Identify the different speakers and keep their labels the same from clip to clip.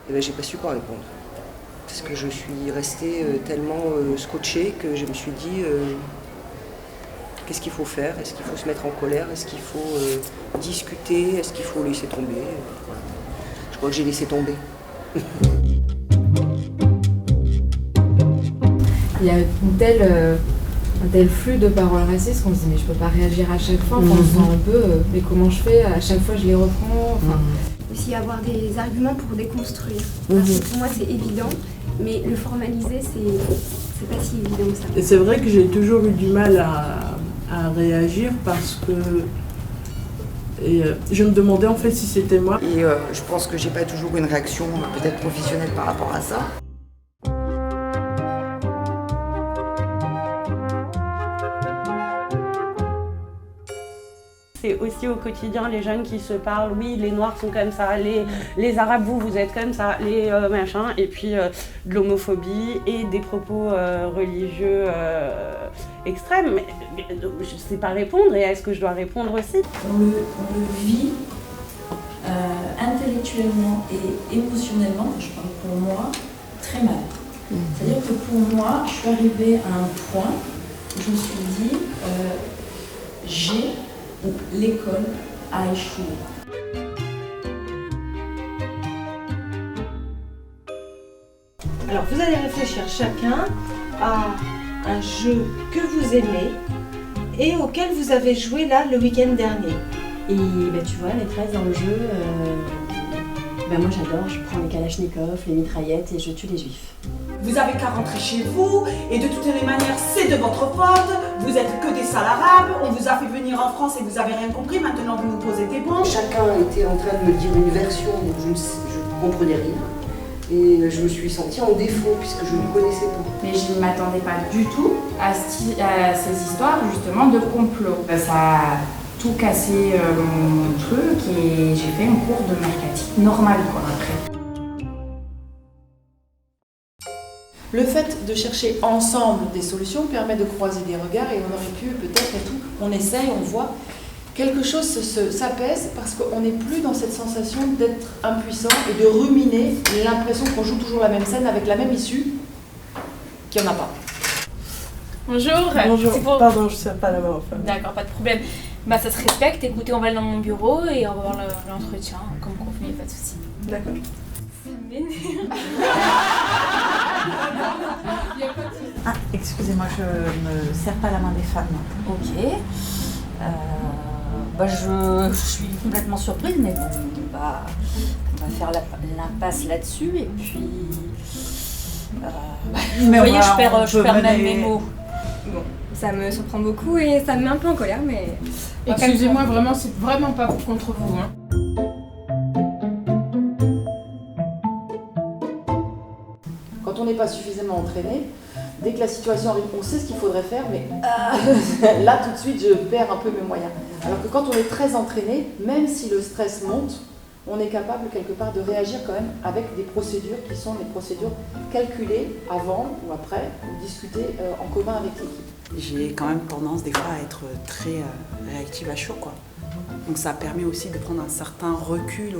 Speaker 1: Et ben, j'ai pas su quoi répondre. Parce que je suis restée tellement scotchée que je me suis dit qu'est-ce qu'il faut faire? Est-ce qu'il faut se mettre en colère? Est-ce qu'il faut discuter? Est-ce qu'il faut laisser tomber? Voilà. Je crois que j'ai laissé tomber.
Speaker 2: Il y a un tel flux de paroles racistes qu'on se dit mais je peux pas réagir à chaque fois. Enfin, on se sent un peu mais comment je fais? À chaque fois je les reprends. Enfin,
Speaker 3: aussi avoir des arguments pour déconstruire. Parce que pour moi c'est évident, mais le formaliser c'est pas si évident que ça.
Speaker 4: Et c'est vrai que j'ai toujours eu du mal à réagir parce que je me demandais en fait si c'était moi.
Speaker 1: Et je pense que j'ai pas toujours une réaction peut-être professionnelle par rapport à ça.
Speaker 5: C'est aussi au quotidien les jeunes qui se parlent, oui les noirs sont comme ça, les arabes vous êtes comme ça, les machins, et puis de l'homophobie et des propos religieux extrêmes. Mais je ne sais pas répondre, et est-ce que je dois répondre aussi?
Speaker 6: On le vit intellectuellement et émotionnellement, je parle pour moi, très mal. C'est-à-dire que pour moi, je suis arrivée à un point où je me suis dit, l'école a échoué.
Speaker 7: Alors vous allez réfléchir chacun à un jeu que vous aimez et auquel vous avez joué là le week-end dernier.
Speaker 8: Et ben, tu vois, maîtresse, dans le jeu, moi j'adore, je prends les kalachnikovs, les mitraillettes et je tue les juifs.
Speaker 9: Vous avez qu'à rentrer chez vous, et de toutes les manières, c'est de votre faute. Vous êtes que des sales arabes, on vous a fait venir en France et vous avez rien compris, maintenant vous nous posez des bons.
Speaker 1: Chacun était en train de me dire une version dont je ne comprenais rien. Et je me suis sentie en défaut puisque je ne connaissais pas.
Speaker 2: mais je ne m'attendais pas du tout à ces histoires justement de complot. Ça a tout cassé mon truc et j'ai fait un cours de mercatique normal quoi après.
Speaker 10: Le fait de chercher ensemble des solutions permet de croiser des regards et on aurait pu peut-être et tout, on essaye, on voit, quelque chose s'apaise parce qu'on n'est plus dans cette sensation d'être impuissant et de ruminer l'impression qu'on joue toujours la même scène avec la même issue, qu'il n'y en a pas.
Speaker 11: Bonjour.
Speaker 4: Bonjour, pardon, je ne sers pas la main aux femmes.
Speaker 11: D'accord, pas de problème. Ça se respecte, écoutez, on va aller dans mon bureau et on va voir l'entretien, comme convenu, pas de souci.
Speaker 4: D'accord.
Speaker 12: Ah, excusez-moi, je ne serre pas la main des femmes.
Speaker 8: Ok. Je suis complètement surprise, mais bon, on va faire l'impasse là-dessus et puis... vous voyez, je perds même mes mots.
Speaker 3: Bon, ça me surprend beaucoup et ça me met un peu en colère, mais...
Speaker 13: Excusez-moi, vraiment, c'est vraiment pas contre vous. Hein.
Speaker 10: Quand on n'est pas suffisamment entraîné, dès que la situation arrive, on sait ce qu'il faudrait faire, mais là tout de suite je perds un peu mes moyens. Alors que quand on est très entraîné, même si le stress monte, on est capable quelque part de réagir quand même avec des procédures qui sont des procédures calculées avant ou après, ou discutées en commun avec l'équipe.
Speaker 12: J'ai quand même tendance des fois à être très réactive à chaud, quoi. Donc ça permet aussi de prendre un certain recul.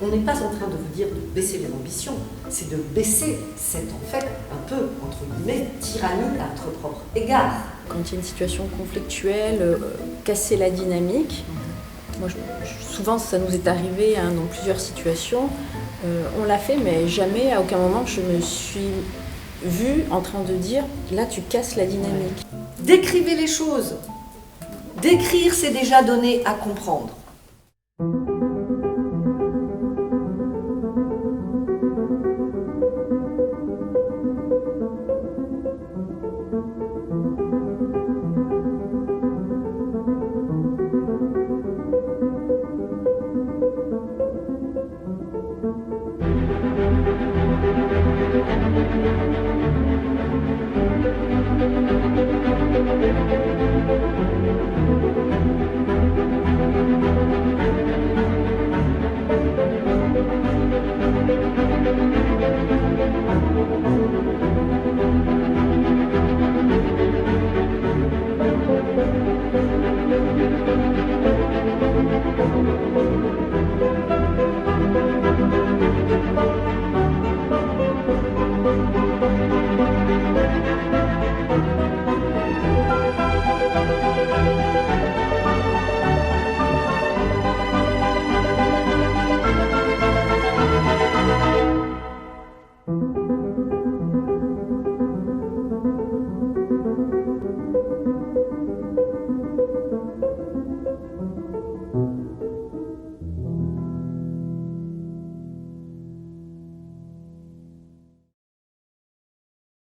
Speaker 14: On n'est pas en train de vous dire de baisser les ambitions, c'est de baisser cette, en fait, un peu, entre guillemets, tyrannie à notre propre égard.
Speaker 8: Quand il y a une situation conflictuelle, casser la dynamique, moi, souvent ça nous est arrivé dans plusieurs situations, on l'a fait mais jamais, à aucun moment je me suis vue en train de dire là tu casses la dynamique.
Speaker 14: Décrivez les choses. Décrire, c'est déjà donner à comprendre.